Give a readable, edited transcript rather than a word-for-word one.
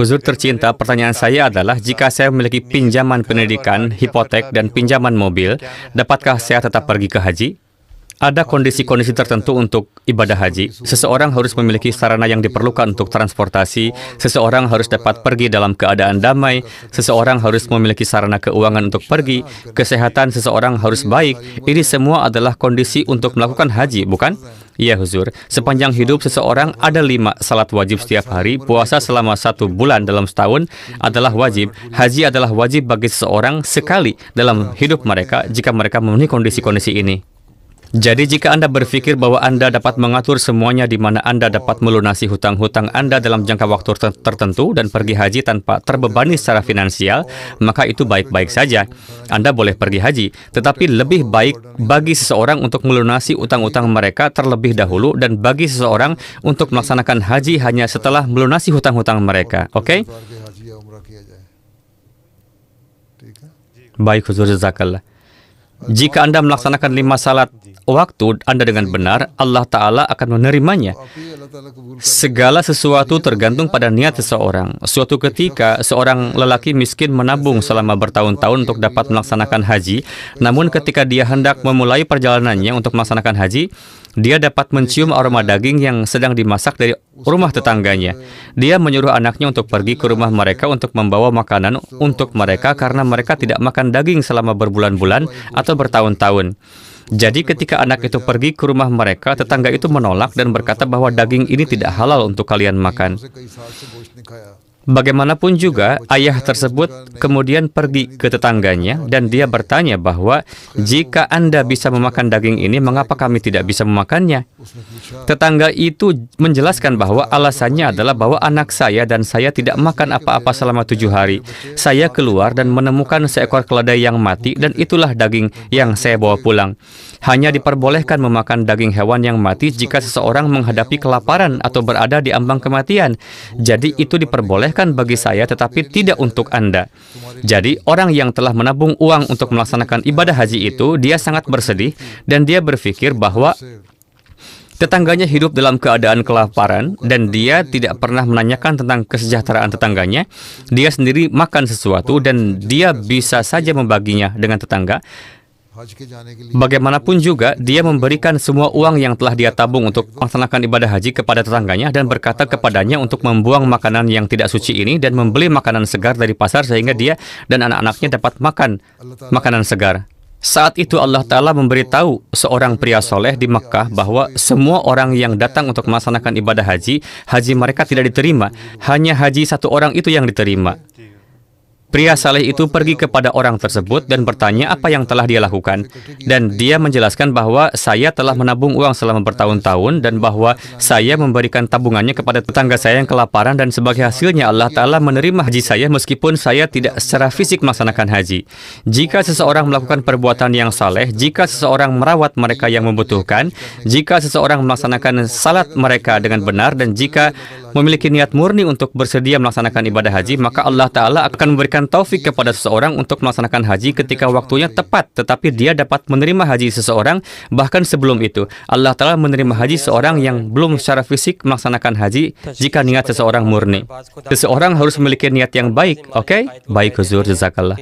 Huzur tercinta, pertanyaan saya adalah, jika saya memiliki pinjaman pendidikan, hipotek, dan pinjaman mobil, dapatkah saya tetap pergi ke haji? Ada kondisi-kondisi tertentu untuk ibadah haji. Seseorang harus memiliki sarana yang diperlukan untuk transportasi, seseorang harus dapat pergi dalam keadaan damai, seseorang harus memiliki sarana keuangan untuk pergi, kesehatan seseorang harus baik. Ini semua adalah kondisi untuk melakukan haji, bukan? Ya Huzur, sepanjang hidup seseorang ada 5 salat wajib setiap hari, puasa selama 1 bulan dalam setahun adalah wajib, haji adalah wajib bagi seseorang sekali dalam hidup mereka jika mereka memenuhi kondisi-kondisi ini. Jadi jika Anda berpikir bahwa Anda dapat mengatur semuanya di mana Anda dapat melunasi hutang-hutang Anda dalam jangka waktu tertentu dan pergi haji tanpa terbebani secara finansial, maka itu baik-baik saja. Anda boleh pergi haji, tetapi lebih baik bagi seseorang untuk melunasi utang-utang mereka terlebih dahulu dan bagi seseorang untuk melaksanakan haji hanya setelah melunasi hutang-hutang mereka. Oke? Baik Huzur, jazakallah. Jika Anda melaksanakan 5 salat waktu Anda dengan benar, Allah Ta'ala akan menerimanya. Segala sesuatu tergantung pada niat seseorang. Suatu ketika, seorang lelaki miskin menabung selama bertahun-tahun untuk dapat melaksanakan haji, namun ketika dia hendak memulai perjalanannya untuk melaksanakan haji, dia dapat mencium aroma daging yang sedang dimasak dari rumah tetangganya. Dia menyuruh anaknya untuk pergi ke rumah mereka untuk membawa makanan untuk mereka karena mereka tidak makan daging selama berbulan-bulan atau bertahun-tahun. Jadi ketika anak itu pergi ke rumah mereka, tetangga itu menolak dan berkata bahwa daging ini tidak halal untuk kalian makan. Bagaimanapun juga, ayah tersebut kemudian pergi ke tetangganya dan dia bertanya bahwa, jika Anda bisa memakan daging ini, mengapa kami tidak bisa memakannya? Tetangga itu menjelaskan bahwa alasannya adalah bahwa anak saya dan saya tidak makan apa-apa selama 7 hari. Saya keluar dan menemukan seekor keledai yang mati dan itulah daging yang saya bawa pulang. Hanya diperbolehkan memakan daging hewan yang mati jika seseorang menghadapi kelaparan atau berada di ambang kematian. Jadi itu diperbolehkan bagi saya tetapi tidak untuk Anda. Jadi orang yang telah menabung uang untuk melaksanakan ibadah haji itu, dia sangat bersedih dan dia berpikir bahwa tetangganya hidup dalam keadaan kelaparan dan dia tidak pernah menanyakan tentang kesejahteraan tetangganya. Dia sendiri makan sesuatu dan dia bisa saja membaginya dengan tetangga. Bagaimanapun juga, dia memberikan semua uang yang telah dia tabung untuk melaksanakan ibadah haji kepada tetangganya dan berkata kepadanya untuk membuang makanan yang tidak suci ini dan membeli makanan segar dari pasar sehingga dia dan anak-anaknya dapat makan makanan segar. Saat itu Allah Ta'ala memberitahu seorang pria soleh di Mekah bahwa semua orang yang datang untuk melaksanakan ibadah haji, haji mereka tidak diterima. Hanya haji satu orang itu yang diterima. Pria saleh itu pergi kepada orang tersebut dan bertanya apa yang telah dia lakukan. Dan dia menjelaskan bahwa saya telah menabung uang selama bertahun-tahun dan bahwa saya memberikan tabungannya kepada tetangga saya yang kelaparan dan sebagai hasilnya Allah Ta'ala menerima haji saya meskipun saya tidak secara fisik melaksanakan haji. Jika seseorang melakukan perbuatan yang saleh, jika seseorang merawat mereka yang membutuhkan, jika seseorang melaksanakan salat mereka dengan benar dan jika memiliki niat murni untuk bersedia melaksanakan ibadah haji, maka Allah Ta'ala akan memberikan taufik kepada seseorang untuk melaksanakan haji ketika waktunya tepat, tetapi dia dapat menerima haji seseorang bahkan sebelum itu. Allah Ta'ala menerima haji seorang yang belum secara fisik melaksanakan haji jika niat seseorang murni. Seseorang harus memiliki niat yang baik, oke? Baik Huzur, jazakallah.